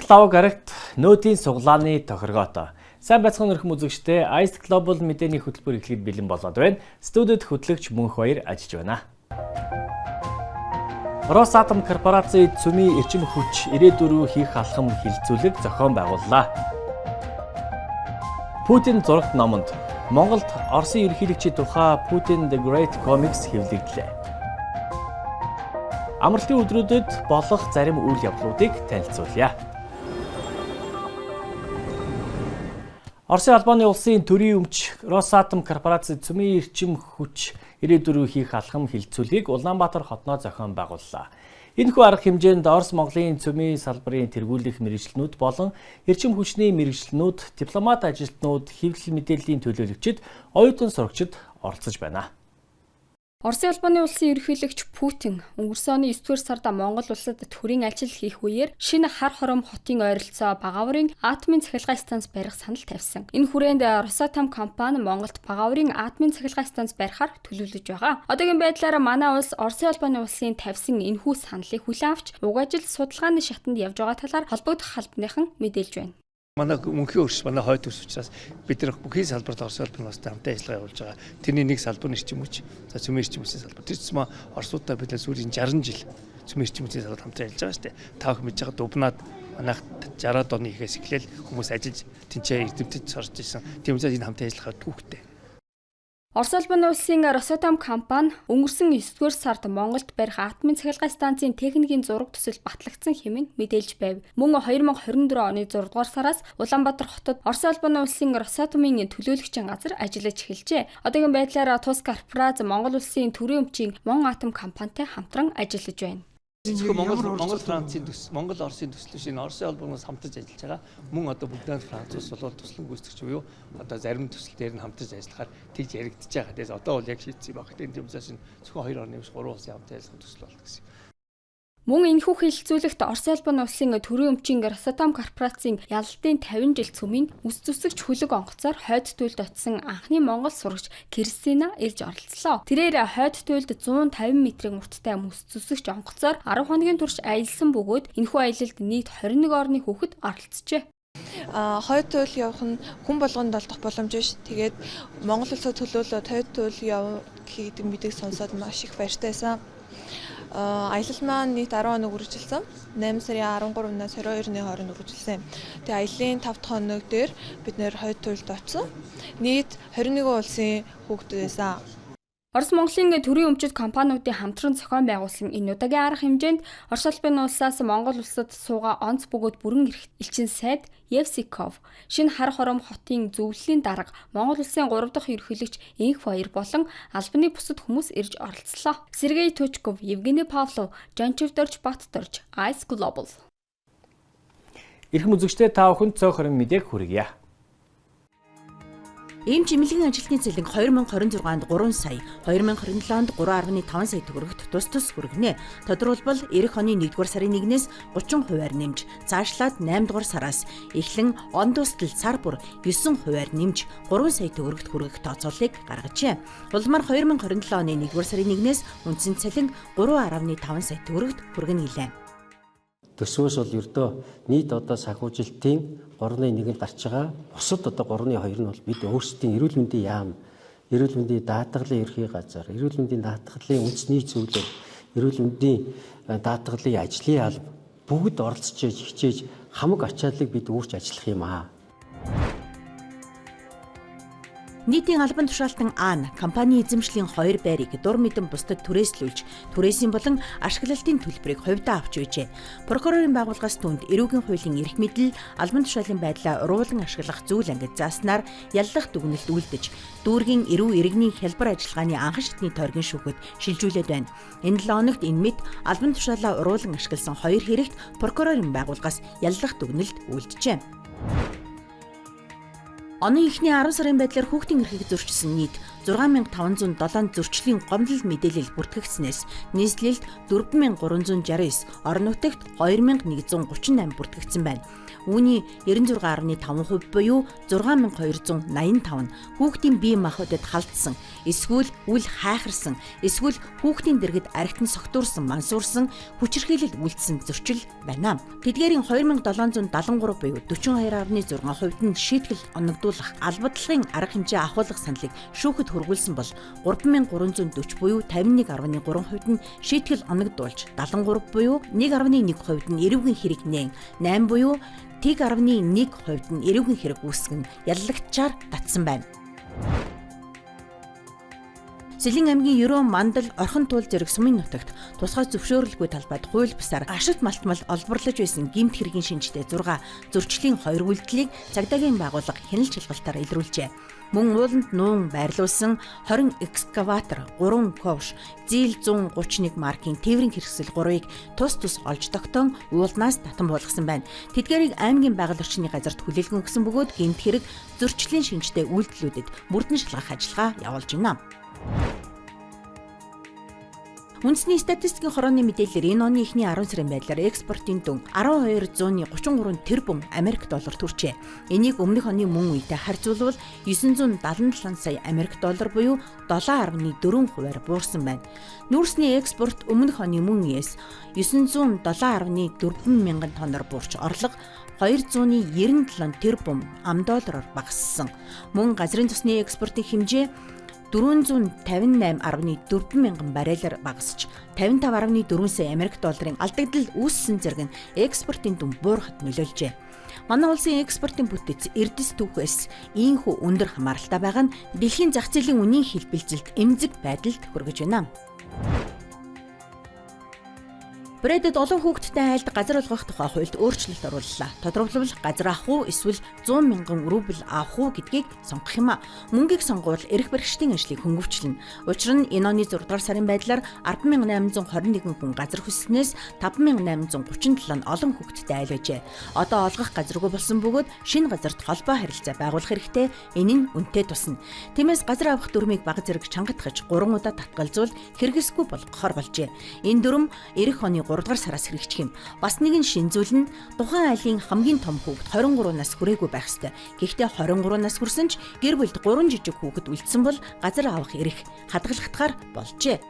лавг гарагт нөөдийн суглааны тохиргоотой. Сайн байцгаана өрхөн үзэгчдээ Ice Global мэдээний хөтөлбөр эхлэхэд бэлэн болоод байна. Студид хөтлөгч Мөнх баяр ажиллаж байна. Росатом корпорацийн цөмийн эрчим хүч ирээдүрөө хийх алхам хилцүүлэг зохион байгууллаа. Путин зурагт номонд Монголд Оросын ерөнхийлөгчийн тухай Putin the Great Comics хэвлэгдлээ. Амралтын өдрүүдэд болох зарим үйл явдлуудыг танилцуулъя. Оросын албаны улсын төрийн өмч Росатом корпорацийн цөмийн эрчим хүч ирээдүрөө хийх алхам хилцүүлгийг Улаанбаатар хотноо зохион байгууллаа. Энэхүү арга хэмжээнд Орос Монголын цөмийн салбарын тэргүүлэх мэргэжлэнүүд болон эрчим хүчний мэргэжлэнүүд, дипломат ажилтнууд, хэвлэл мэдээллийн төлөөлөгчид, оюутан сурагчид оролцож байна. Оросын албаны улсын ерөнхийлөгч Путин өнгөрсөн оны 9-р сард Монгол улсад төрийн ажил хийх үеэр шинэ хар хором хотын ойролцоо Багаврын атомын цахилгаан станц барих санал тавьсан. Энэ хүрээнд Росатом компани Монголд Багаврын атомын цахилгаан станц барихаар төлөвлөж байгаа. Одоогийн байдлаар манай улс Оросын албаны улсын тавьсан энэхүү саналыг хүлээн авч уг ажил судалгааны шатанд явж байгаа талаар холбогдох албаныхан мэдээлж байна. Манай мөнхийн өрш манай хойд төс учраас бид нар бүхий салбарт Орос улсын улстай хамтаа ажиллагаа явуулж байгаа. Тэрний нэг салбар нь эрчим хүч. За цөмийн эрчим хүчийн салбар. Тэр чинь Оросуудаа бид нар сүүлийн 60 жил цөмийн эрчим хүчийн салбарт хамтаа ажиллаж байгаа шүү дээ. Та бүхэн мэдж байгаа Дубнаад манайх 60-аад оны ихээс эхлээл хүмүүс ажиллаж тэнцээ эрдэмтэд сорж ирсэн. Тийм учраас энэ хамтаа ажиллахаар түүхтэй. Оросын албаны улсын Росатом компани өнгөрсөн 9-р сард Монголд барих атомын цахилгаан станцын техникийн зураг төсөл батлагдсан хэмээн мэдээлж байв. Мөн 2024 оны 6-р сараас Улаанбаатар хотод Оросын албаны улсын Росатомын төлөөлөгчийн газар ажиллаж эхэлжээ. Одоогийн байдлаар Тус корпорац Монгол улсын төрийн өмчийн Мон атом компанитай хамтран ажиллаж байна. Монгол Францын төс, Монгол Оросын төслөш энэ Оросын албанаас хамтарч ажиллаж байгаа. Мөн одоо бүгдээ Францус болоод туслан гүйцэтгэж буюу одоо зарим төсөл дээр нь хамтарч ажиллахаар тэгж яригдчихэж байгаа. Тэгээс одоо бол яг шийдсэн байх. Тийм учраас энэ зөвхөн 2 орны биш 3 улсын хамтар ажиллах төсөл болох гэсэн. Мөн энэхүү хилцүүлэгт Оросын албаны улсын төрийн өмчийн Росатом корпорацийн ялалтын 50 жил цөмийн үс зүсэгч хөлөг онгоцоор хойд туйлд очсон анхны монгол сурагч Кристина ирж оролцлоо. Тэрээр хойд туйлд 150 м урттай үс зүсэгч онгоцоор 10 хоногийн турш аялсан бөгөөд энэхүү аялалд нийт 21 орны хүүхэд оролцжээ. Хойд туйл явах нь хүн болгонд олдох боломж биш. Тэгээд Монгол улсад төлөөлөд хойд туйл явах гэдэг мэдээ сонсоод маш их баяртайсан. Аялал маань нийт 10 хоног үргэлжилсэн. 8 сарын 13-наас 22-ны хооронд үргэлжилсэн. Тэгээ аяллаа 5 дахь хоног дээр бид нэр хойд туйлд очсон. Нийт 21 улсын хүүхдүүд байсан. Орос Монголын төрийн өмчит компаниудын хамтран зохион байгуулсан энэ удаагийн арга хэмжээнд Орос улсын улсаас Монгол улсад суугаа онц бөгөөд бүрэн эрхт элчин сайд Евсиков, шинэ хар хором хотын зөвлөлийн дарга Монгол улсын 3 дахь ерөнхийлөгч Энх Баяр болон албаны бусад хүмүүс ирж оролцлоо. Сергей Точков, Евгений Павлов, Жанчевдорж Баттторж, Ice Global. Эрхэм үзэгчдээ та бүхэнд цөөх хорин мэдээг хүргье. Ийм чимэглэгийн ажилтны цэлэг 2026 онд 3 сая, 2027 онд 3.5 сая төгрөгт тус хүргэнэ. Тодорхойлбол эх оны 1-р сарын 1-ээс 30% нэмж, цаашлаад 8-р сараас эхлэн он дуустал сар бүр 9% нэмж 3 сая төгрөгт хүргэх тооцооллыг гаргажээ. Улмаар 2027 оны 1-р сарын 1-ээс үндсэн цалин 3.5 сая төгрөгт хүргэнэ гэлээ. Төсвөөс бол ердөө нийт одоо санхүүжилтийн 3.1-д гарч байгаа. Бусад одоо 3.2 нь бол бид өөрсдийн эрүүл мэндийн яам, эрүүл мэндийн даатгалын ерхий газар, эрүүл мэндийн даатгалын үндэсний зөвлөл, эрүүл мэндийн даатгалын ажлын алба бүгд оролцож хичээж хамаг ачааллыг бид үүрч ажиллах юм аа. Нийтийн албан тушаалтан Ан компани эзэмшлийн 2 байрыг дур мэдэн бусдад түрээслүүлж, түрээсийн болон ашиглалтын төлбөрийг хувьдаа авч үйжээ. Прокурорын байгууллагаас түнд эрүүгийн хуулийн эрх мэдэл, албан тушаалын байдлаа уруулан ашиглах зүйл ангид зааснаар яллах дүгнэлт үлдэж, дүүргийн эрүү иргэний хялбар ажиллагааны анхан шатны тойргийн шүүхэд шилжүүлээд байна. Энэ 7 хоногт энэ мэд албан тушаалаа уруулан ашигласан 2 хэрэгт прокурорын байгууллагаас яллах дүгнэлт үлджээ. Оны эхний 10 сарын байдлаар хүүхдийн эрхийг зөрчсөн нийт 6507 зөрчлийн гомдол мэдээлэл бүртгэгдснээс нийслэлд 4369, орон нутагт 2138 бүртгэгдсэн байна. Үүний 96.5% буюу 6285 нь хүүхдийн бие махбодод халдсан, эсвэл үл хайхарсан, эсвэл хүүхдийн дэргэд архитан согтуурсан, мансуурсан, хүчирхийлэл үйлдсэн зөрчил байна. Тэдгээрийн 2773 буюу 42.6% нь шийтгэл оногдуулах, албадлагын арга хэмжээ ахуулах саналыг шүүхэд хүргүүлсэн бол 3340 буюу 51.3% нь шийтгэл оногдуулж, 73 буюу 1.1% нь эрүүгийн хэрэг нээн, 8 буюу 1.1% нь эрүүгийн хэрэг үүсгэн яллагчаар татсан байна. Сэлэн аймгийн Ерөө Мандал Орхон туул зэрэг Сумын нутагт тусгай зөвшөөрөлгүй талбайд хууль бусаар ашигт малтмал олборлож байсан гэмт хэргийн шинжтэй 6 зөрчлийн 2 үйлдэлийг цагдаагийн байгууллага хяналт шалгалтаар илрүүлжээ. Мөн ууланд нуун байрлуулсан 20 экскаватор, 3 ковш, зээл 131 маркийн тээврийн хэрэгсэл 3-ыг тус олж тогтоон уулнаас татан буулгасан байна. Тэдгээрийг аймгийн байгаль орчны газарт хүлээлгэн өгсөн бөгөөд гэмт хэрэг зөрчлийн шинжтэй үйлдэлүүдэд бүрдэн шалгах ажиллагаа явуулж байна. Үндэсний статистикийн хорооны мэдээлэлээр энэ оны эхний 10 сарын байдлаар экспортын дүн 1233 тэрбум Америк доллар төрчээ. Энийг өмнөх оны мөн үетэй харьцуулбал 977 сая Америк доллар буюу 7.4%-аар буурсан байна. Нүүрсний экспорт өмнөх оны мөн үеэс 907.4 мянган тонноор буурч орлого 297 тэрбум ам.доллараар багассан. Мөн газрын цусны экспортын хэмжээ 458.4 мянган баррелаар багасч 55.4 сая Америк долларын алдагдал үүссэн зэрэг нь экспортын дүн буурахад нөлөөлжээ. Манай улсын экспортын бүтэц эрдэс түүхээс ийхүү өндөр хамааралтай байгаа нь дэлхийн зах зээлийн үнийн хэлбэлзэлд эмзэг байдалд хүргэж байна. Брэдэд олон хүүхэдтэй айлд газар олгох тухай хуульд өөрчлөлт орууллаа. Тодорхойлбол газар авах уу эсвэл 100 мянган рубль авах уу гэдгийг сонгох юм а. Мөнгийг сонгуул эрх баригчдын ажлыг хөнгөвчлөнө. Учир нь энэ оны 6 дугаар сарын байдлаар 10,821 хүн газар хүснээс 5,837 олон хүүхэдтэй айл байжээ. Одоо олгох газаргүй болсон бөгөөд шинэ газарт холбоо харилцаа байгуулах хэрэгтэй. Энэ нь үнэтэй тусна. Тиймээс газар авах дүрмийг бага зэрэг чангатгаж 3 удаа татгалзуул хэрэгсэхгүй болгохоор болжээ. Энэ дүрм эх оны 3 дугаар сараас хэрэгжих юм. Бас нэгэн шин зүйл нь тухайн айлын хамгийн том хүүхэд 23 нас хүрээгүй байх ёстой. Гэхдээ 23 нас хүрсэн ч гэр бүлд 3 жижиг хүүхэд үлдсэн бол газар авах эрх хадгалагдахаар болжээ.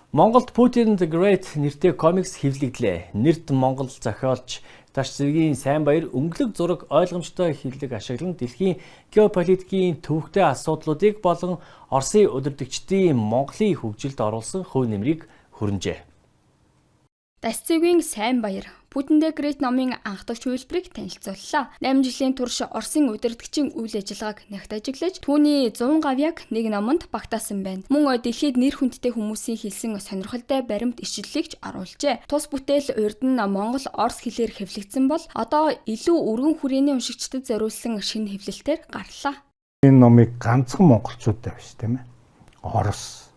Монголд Putin the Great нэртэй комикс хэвлэгдлээ. Нэрт Монгол зохиолч Даш Зэргийн сайн баяр өнгөлөг зураг ойлгомжтой хэллэг ашиглан дэлхийн геополитикийн төвөгтэй асуудлуудыг болон Оросын удирдагчдын Монголын хөгжилд оруулсан хувь нэмрийг хөрнжээ. Даш Зэргийн сайн баяр Putin the Great номын анх дахь хувилбарыг танилцууллаа. 8 жилийн турш Оросын удирдагчийн үйл ажиллагааг нягт ажиглаж, түүний 100 гавьяг нэг номонд багтаасан байна. Мөн дэлхийд нэр хүндтэй хүмүүсийн хэлсэн сонирхолтой баримт ишлэлийг оруулжээ. Тус бүтээл урд нь Монгол Орос хэлээр хэвлэгдсэн бол одоо илүү өргөн хүрээний уншигчдад зориулсан шинэ хэвлэлтээр гарлаа. Энэ номыг ганцхан монголчуудтай биш тийм ээ. Орос,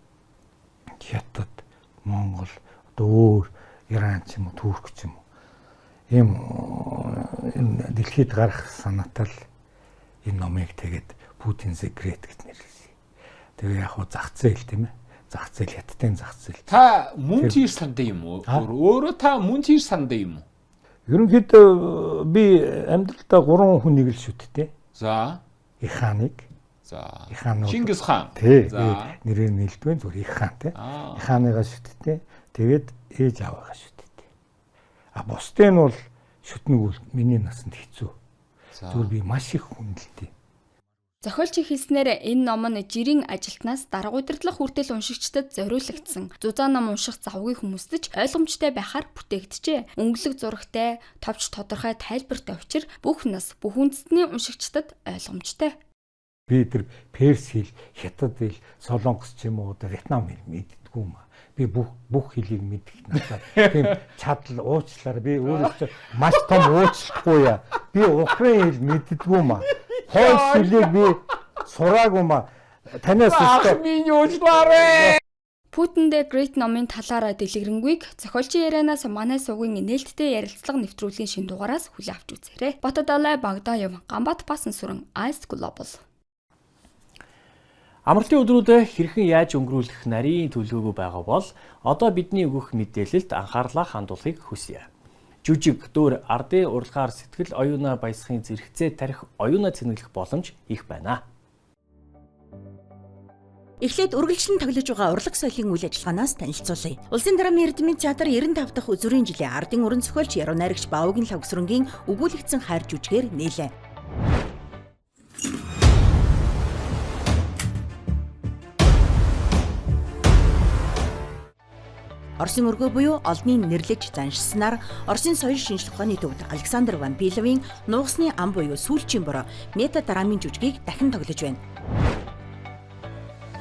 Хятад, Монгол, одоо өөр Иран ч юм уу, Турк ч юм уу. Ийм дэлхийд гарах санаатай л энэ номыг тэгээд Putin the Great гэж нэрлэсэн. Тэгээ яг хуу зах зээл тийм ээ. Зах зээл хятадын зах зээл. Та мөн тийш сандаа юм уу? Өөрөө та мөн тийш сандаа юм уу? Ерөнхийдөө би амьдралдаа 3 хүнийг л шүтдэг. За. Их хааныг. За. Их хаан. Чингис хаан. Тий. Нэрээр нэлдвэн зүгээр их хаан тий. Их хааныгаа шүтдэг. Тэгээд ээж аваагаа шүтдэг. А бусдын нь бол шүтнэг миний насанд хэцүү. Зүгээр би маш их хүндэлдэг. Зохиолчийн хэлснээр энэ ном нь жирийн ажилтнаас дарга удирдлах хүртэл уншигчдад зориулагдсан. Зузаан ном унших завгүй хүмүүстэж ойлгомжтой байхаар бүтээгдэжээ. Өнгөлөг зурагтай, товч тодорхой тайлбартай учир бүх нас бүх үндэстний уншигчдад ойлгомжтой. Би тэр перс хэл, хятад хэл, солонгос ч юм уу, вьетнам хэл мэддэггүй юм аа. Би бүх хэлийг мэдэх надад тийм чадал уучлаар би өөрөө маш том уучлахгүй яа. Би украин хэл мэддэггүй юм аа. Польш хэлийг би сураагүй юм аа. Танаас уучлаарай. Putin the Great номын талаараа дэлгэрэнгүй зохиолчийн ярианаас манай сувгийн нээлттэй ярилцлага нэвтрүүлгийн шин дугаараас хүлээн авч үзээрэй. Ботодолой Багдаев, Гамбат Басан сүрэн Ice Global. Амралтын өдрүүдэд хэрхэн яаж өнгөрүүлэх нарийн төлөвлөгөө байгаа бол одоо бидний өгөх мэдээлэлд анхаарлаа хандуулахыг хүсье. Жүжиг, дөөр, ардын урлагаар сэтгэл оюунаа баясахын зэрэгцээ тарих оюунаа цэнэглэх боломж их байна. Эхлээд үргэлжлэн тоглож байгаа урлаг соёлын үйл ажиллагаанаас танилцуулъя. Улсын драмын эрдэмтэн театр 95 дахь үзүүрийн жилийн ардын уран зохиолч Яруу найрагч Баавгийн лавгсрынгийн өгүүлэгдсэн хайр жүжигээр нийлээ. Оросын өргөө буюу олныг нэрлэж заншсанаар Оросын соёл шинжлэх ухааны төвд Александр Вампиловын нуугсны ам буюу сүүлчийн бороо метадрамын жүжигийг дахин тоглож байна.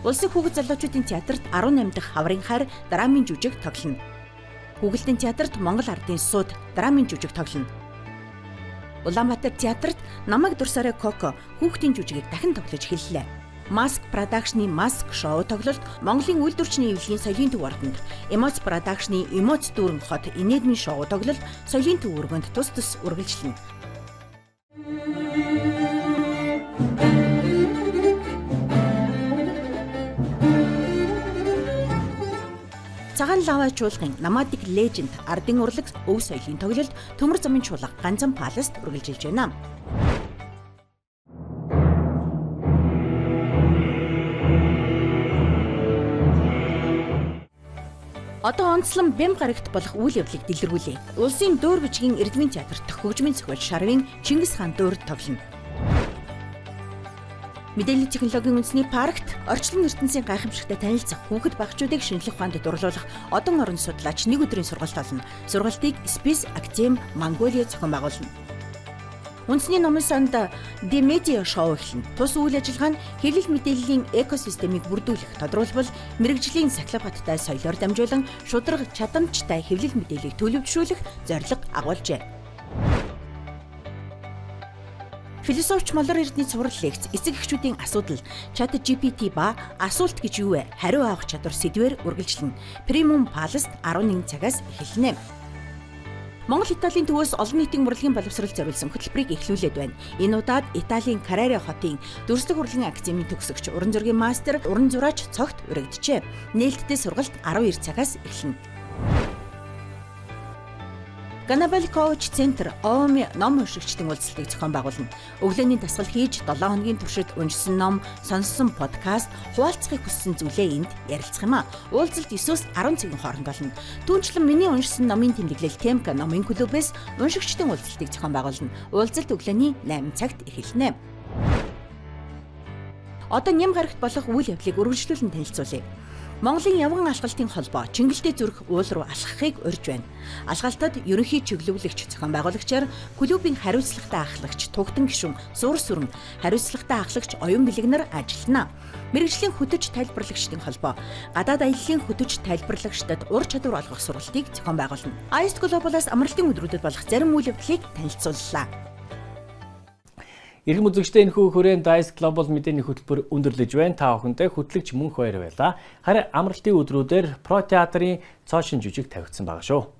Улсын хүүхэд залуучуудын театрт 18 дахь хаврын хайр драмын жүжиг тоглоно. Хүүхэлдэйн театрт Монгол ардын сууд драмын жүжиг тоглоно. Улаанбаатар театрт намайг дурсаарай Коко хүүхдийн жүжигийг дахин тоглож эхэллээ. Mask Production-ы Mask шоу тоглолт Монголын үйлдвэрчний эвлэгийн соёлын төв ордонд, Emoц Production-ы Emoц дүүрэн хот инээдмийн шоу тоглолт соёлын төв өргөнд тус үргэлжлэнэ. Цагаан лава чуулгын Nomadic Legend ардын урлаг өв соёлын тоглолт Төмөр замын чуулга Ганцхан Паласт үргэлжилж байна. Одоо онцлон бэм гарагт болох үйл явдлыг дэлгэрүүлье. Улсын дөөр бичгийн эрдмийн театрт хөгжмийн зохиолч Шарвын Чингис хаан дөөр тоглоно. Мэдээллийн технологийн үндэсний паркт орчлон ертөнцийн гайхамшигтай танилцах хүүхэд багчуудыг шинжлэх ухаанд дурлуулах одон орон судлаач нэг өдрийн сургалт олно. Сургалтыг Space Academy Mongolia зохион байгуулна. Үндэсний номын санд The Media шоу эхэлнэ. Тус үйл ажиллагаа нь хэвлэл мэдээллийн экосистемийг бүрдүүлэх, тодруулбал мэрэгжлийн сахилгаттай соёлоор дамжуулан шударга чадамжтай хэвлэл мэдээллийг төлөвшүүлэх зорилго агуулжээ. Философч Молор Эрдэнэ цуврал лекц эцэг эхчүүдийн асуудал ChatGPT ба асуулт гэж юу вэ? Хариу авах чадвар сэдвээр үргэлжлэнэ. Premium Palace 11 цагаас эхэлнэ. Монгол Италийн төвөөс олон нийтийн урлагийн боловсрол зориулсан хөтөлбөрийг эхлүүлээд байна. Энэ удаад Италийн Караре хотын дүрслэг урлагийн академийн төгсөгч уран зургийн мастер уран зураач цогт өргөджээ. Нээлттэй сургалт 12 цагаас эхэлнэ. Ganabal Coach Center ООМ ном уншигчдын уулзалтыг зохион байгуулна. Өглөөний дасгал хийж 7 хоногийн туршид уншсан ном, сонссон подкаст, хуваалцахыг хүссэн зүйлээ энд ярилцах юм а. Уулзалт 9-өөс 10 цагийн хооронд болно. Түүнчлэн миний уншсан номын тэмдэглэл Темка номын клубээс уншигчдын уулзалтыг зохион байгуулна. Уулзалт өглөөний 8 цагт эхэлнэ. Одоо ням гарагт болох үйл явдлыг үргэлжлүүлэн танилцуулъя. Монголын явган алхалтын холбоо Чингэлтэй зүрх уул руу алхахыг урьж байна. Алхалтад ерөнхий чиглүүлэгч зохион байгуулагчаар клубын хариуцлагатай ахлагч Тугтан гишүүн Зурс сүрэн хариуцлагатай ахлагч Оюн Бэлэг нар ажиллана. Мэргэжлийн хөтөч тайлбарлагчдын холбоо гадаад аяллаа хөтөч тайлбарлагчдад ур чадвар олгох сургалтыг зохион байгуулна. Ice Global-аас амралтын өдрүүдэд болох зарим үйл явдлыг танилцууллаа. Иргэн үзэгчдээ энэхүү хүрээнд Ice Global мэдээний хөтөлбөр өндөрлөж байна. Та бүхэндээ хөтлөгч мөнх баяр байлаа. Харин амралтын өдрүүдээр Про театрын цоошин жүжиг тавигдсан байгаа шүү.